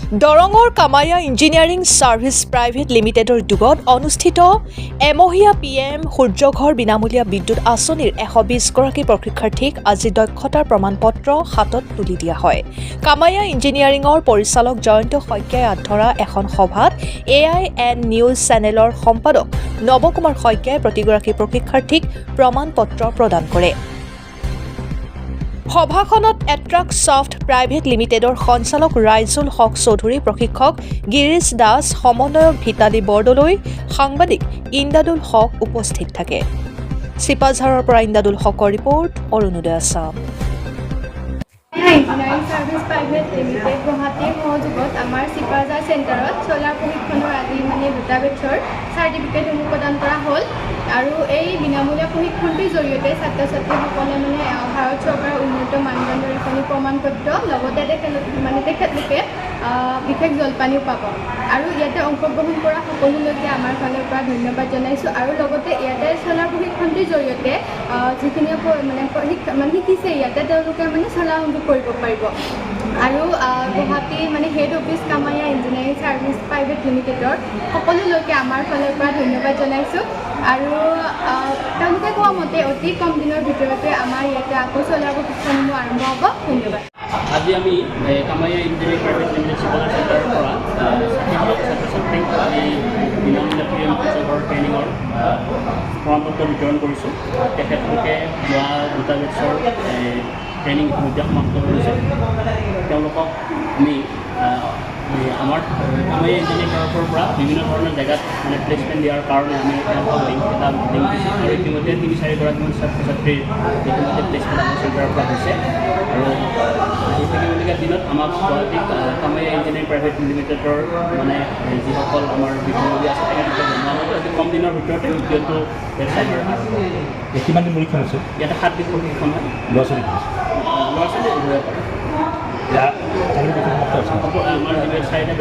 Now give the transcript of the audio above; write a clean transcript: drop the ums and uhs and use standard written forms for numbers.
দৰঙৰ কামায়া engineering service private লিমিটেডৰ উদ্যোগত অনুষ্ঠিত এমহীয়া PM সূৰ্যঘৰ বিনামূলীয়া বিদ্যুৎ আঁচনিৰ 120গৰাকী প্ৰশিক্ষাৰ্থীক আজি দক্ষতাৰ প্ৰমাণপত্ৰ হাতত তুলি দিয়া হয়। কামায়া ইঞ্জিনিয়াৰিঙৰ পৰিচালক জয়ন্ত শইকীয়াই আধৰা এখন সভাত AIN নিউজ চেনেলৰ সম্পাদক নৱকুমাৰ শইকীয়াই প্ৰতিগৰাকী প্ৰশিক্ষাৰ্থীক প্ৰমাণপত্ৰ প্ৰদান কৰে। সভাখনত এট্ৰাক ছফ্ট প্ৰাইভেট লিমিটেডৰ সঞ্চালক ৰাইজুল হক চৌধুৰী, প্ৰশিক্ষক গিৰীশ দাস, সমন্বয়ক ভিতালী বৰদলৈ, সাংবাদিক ইন্দাদুল হক উপস্থিত থাকে। চিপাঝাৰৰ পৰা ইন্দাদুল হকৰ report, Arunodoy Assam. Engineering service private limited গুৱাহাটীৰ সহযোগত আমাৰ চিপাঝাৰ চেণ্টাৰত চলাৰ প্ৰশিক্ষণৰ আজি দুটা বেটছৰ চাৰ্টিফিকেটসমূহ প্ৰদান কৰা হ'ল আৰু এই বিনামূলীয়া প্ৰশিক্ষণটোৰ জৰিয়তে ছাত্ৰ ছাত্ৰীসকলে ভাৰত চৰকাৰৰ উন্নত মানদণ্ডৰ এখন প্ৰমাণপত্ৰ লগতে তেখেতলোকে বিশেষ জলপানিও পাব আৰু ইয়াতে অংশগ্ৰহণ কৰা সকলোলৈকে আমাৰ ফালৰ পৰা ধন্যবাদ জনাইছোঁ আৰু লগতে ইয়াতে চলাৰ প্ৰশিক্ষণটোৰ জৰিয়তে যিখিনি শিকিছে ইয়াতে তেওঁলোকে চলাৰ সংযোগ কৰিব পাৰিব আৰু Guwahati head office Kamaya engineering service private লিমিটেডৰ সকলোলৈকে আমাৰ ফালৰ পৰা ধন্যবাদ জনাইছোঁ আৰু তেওঁলোকে কোৱা মতে অতি কম দিনৰ ভিতৰতে আমাৰ ইয়াতে আকৌ চলাৰ প্ৰশিক্ষণসমূহ আৰম্ভ হ'ব। ধন্যবাদ। আজি আমি কামায়া ইঞ্জিনিয়াৰিং প্ৰাইভেট লিমিটেড চিপাঝাৰ চেণ্টাৰৰ পৰা ছাত্ৰ ছাত্ৰীক আমি বিনামূলীয়া PM সূৰ্যঘৰ ট্ৰেইনিঙৰ প্ৰমাণপত্ৰ বিতৰণ কৰিছোঁ। তেখেতলোকে যোৱা দুটা বেটছৰ ট্ৰেইনিং ইতিমধ্যে সমাপ্ত কৰিছে। তেওঁলোকক আমি আমাৰ কামায়া ইঞ্জিনিয়াৰিং তৰফৰ পৰা বিভিন্ন ধৰণৰ জেগাত প্লেচমেণ্ট দিয়াৰ কাৰণে আমি তেওঁলোকক লিংক দিছোঁ আৰু ইতিমধ্যে 3-4গৰাকীমান ছাত্ৰ ছাত্ৰীৰ ইতিমধ্যে প্লেচমেণ্ট আমাৰ চেণ্টাৰৰ পৰা হৈছে আৰু আহি থাকিবলগীয়া দিনত আমাক গুৱাহাটীত কামায়া ইঞ্জিনিয়াৰিং প্ৰাইভেট লিমিটেডৰ যিসকল আমাৰ বিষয়ববীয়া আছে তেখেতলোকে জনোৱা হ'ব অতি কম দিনৰ ভিতৰতে ভিডিঅ'টো ৱেবছাইটৰ কিমান দিন পৰীক্ষণ হৈছে? ইয়াতে 7 দিন প্ৰশিক্ষণ হয়। ল'ৰা ছোৱালী ঘূৰিব পাৰে। আমাৰ ৱেবছাইটে